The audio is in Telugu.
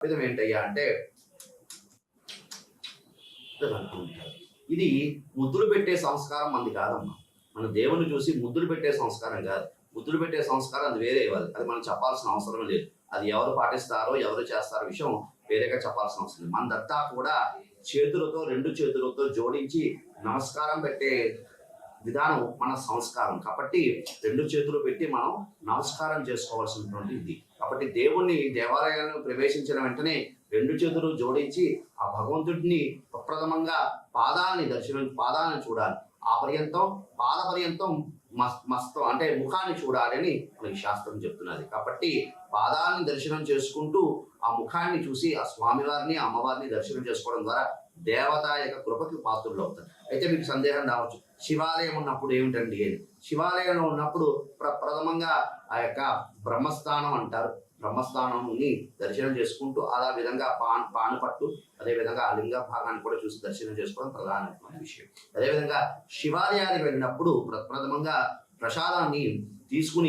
విధం ఏంటయ్యా అంటే ఇది ముద్దులు పెట్టే సంస్కారం మనది కాదమ్మా. మన దేవుని చూసి ముద్దులు పెట్టే సంస్కారం కాదు. ముద్దులు పెట్టే సంస్కారం అది వేరే ఇవ్వాలి. అది మనం చెప్పాల్సిన అవసరం లేదు. అది ఎవరు పాటిస్తారో ఎవరు చేస్తారో విషయం వేరేగా చెప్పాల్సిన అవసరం లేదు. మనదంతా కూడా చేతులతో 2 చేతులతో జోడించి నమస్కారం పెట్టే విధానం మన సంస్కారం. కాబట్టి 2 చేతులు పెట్టి మనం నమస్కారం చేసుకోవాల్సినటువంటి ఇది. కాబట్టి దేవుణ్ణి దేవాలయాలను ప్రవేశించిన వెంటనే 2 చేతులు జోడించి ఆ భగవంతుడిని ప్రప్రథమంగా పాదాలను చూడాలి. ఆ పర్యంతం పాద పర్యంతం మస్తం అంటే ముఖాన్ని చూడాలని మనకి శాస్త్రం చెప్తున్నది. కాబట్టి పాదాలని దర్శనం చేసుకుంటూ ఆ ముఖాన్ని చూసి ఆ స్వామివారిని అమ్మవారిని దర్శనం చేసుకోవడం ద్వారా దేవత యొక్క కృపకి పాత్రులు అవుతారు. అయితే మీకు సందేహం రావచ్చు, శివాలయం ఉన్నప్పుడు ఏమిటండి అని. శివాలయంలో ఉన్నప్పుడు ప్రథమంగా ఆ యొక్క బ్రహ్మస్థానం అంటారు. బ్రహ్మస్థానంని దర్శనం చేసుకుంటూ అదే విధంగా పానుపట్టు అదేవిధంగా ఆ లింగ భాగాన్ని కూడా చూసి దర్శనం చేసుకోవడం ప్రధానమైన విషయం. అదేవిధంగా శివాలయానికి వెళ్ళినప్పుడు ప్రథమంగా ప్రసాదాన్ని తీసుకుని